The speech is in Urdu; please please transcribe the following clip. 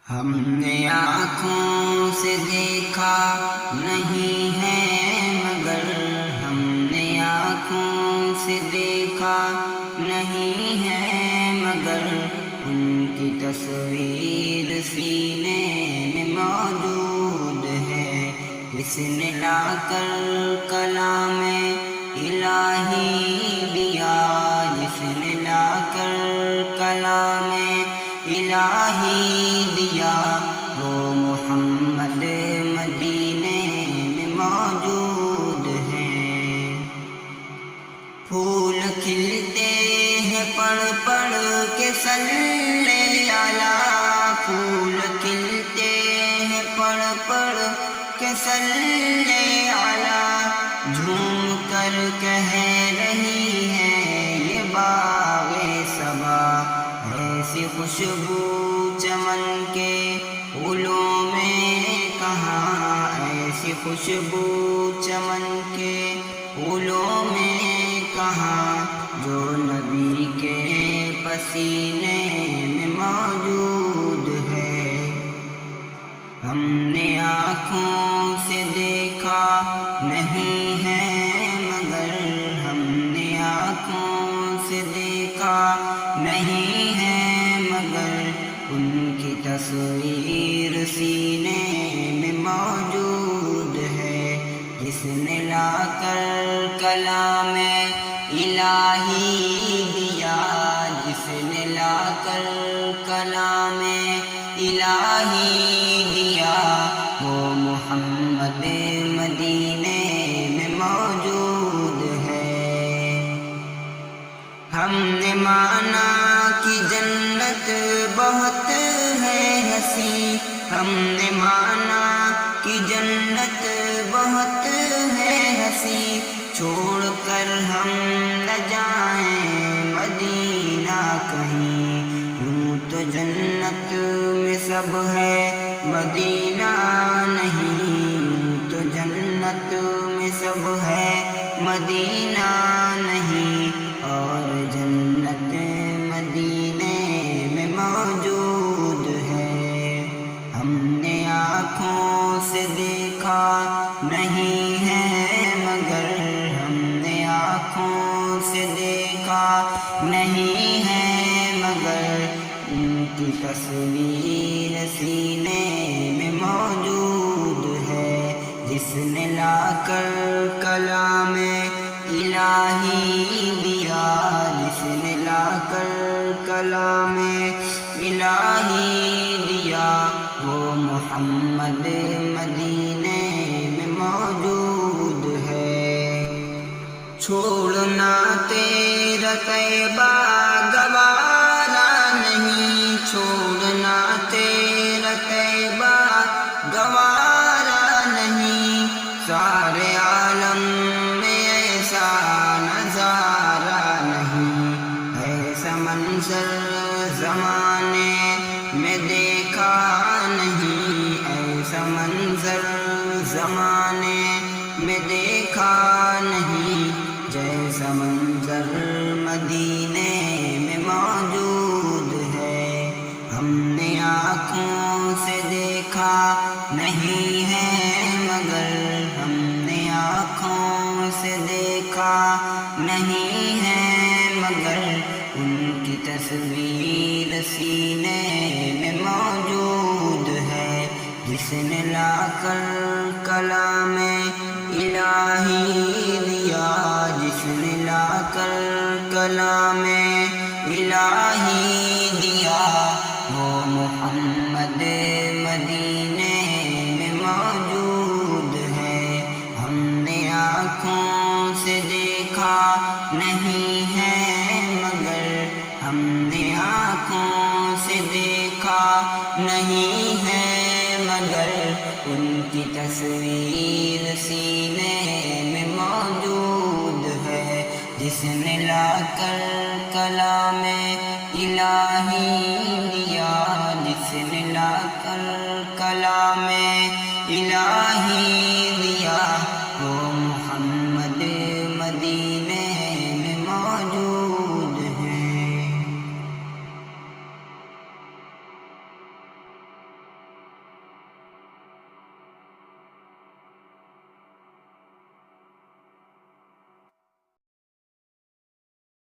ہم نے آنکھوں سے دیکھا نہیں ہے مگر ہم نے آنکھوں سے دیکھا نہیں ہے مگر ان کی تصویر سینے میں موجود ہے. جس نے لا کر کلام الہی دیا، جس نے لا کر کلام الہی دیا، وہ محمد مدینے میں موجود ہیں. پھول کھلتے ہیں پڑھ پڑھ کے صلی اللہ، پھول کھلتے ہیں پڑھ پڑھ کے صلی اللہ. جھوم کر کہہ رہی ہے یہ باغ صبا، ایسی خوشبو چمن کے پھولوں میں کہاں، ایسی خوشبو چمن کے پھولوں میں کہاں، جو نبی کے پسینے میں موجود ہے. ہم نے آنکھوں سے دیکھا نہیں ہے مگر ہم نے آنکھوں سے دیکھا نہیں ہے مگر ان کی تصویر سینے میں موجود ہے. جس نے لا کر کلام الہی دیا، جس نے لا کر کلام الہی دیا، وہ محمد مدینے میں موجود ہے. ہم نے مانا کہ جنت بہت ہے حسین، ہم نے مانا کہ جنت بہت ہے حسین، چھوڑ کر ہم نہ جائیں مدینہ کہیں. یوں تو جنت میں سب ہے مدینہ نہیں، یوں تو جنت میں سب ہے مدینہ نہیں، اور جنت مدینے میں موجود ہے. ہم نے آنکھوں سے دیکھا نہیں ہے مگر ہم نے آنکھوں سے دیکھا نہیں ہے مگر ان کی تصویر سینے میں موجود ہے. جس نے لا کر کلام الہی دیا، جس نے لا کر کلام الہی دیا، وہ محمد مدینے میں موجود ہے. چھوڑنا تیرا طیبہ گوارا نہیں، چھوڑنا تیرا طیبہ گوارا نہیں، سارے عالم میں ایسا نظارہ نہیں، ایسا منظر زمانے میں دیکھا نہیں، ایسا منظر زمانے میں دیکھا نہیں، جیسا منظر مدینے میں موجود ہے. ہم نے آنکھوں سے دیکھا نہیں ہے مگر ہم نے آنکھوں سے دیکھا نہیں ہے مگر ان کی تصویر سینے میں موجود ہے. جس نے لا کر کلام الہی دیا، جس نے لا کر کلام الہی دیا، وہ محمد مدینے میں موجود ہے. ہم نے آنکھوں سے دیکھا نہیں ہے مگر ہم نے آنکھوں سے دیکھا نہیں ہے مگر ان کی تصویر سینے میں موجود ہے. جس نے لا کر کلام الہی دیا، جس نے لا کر کلام الہی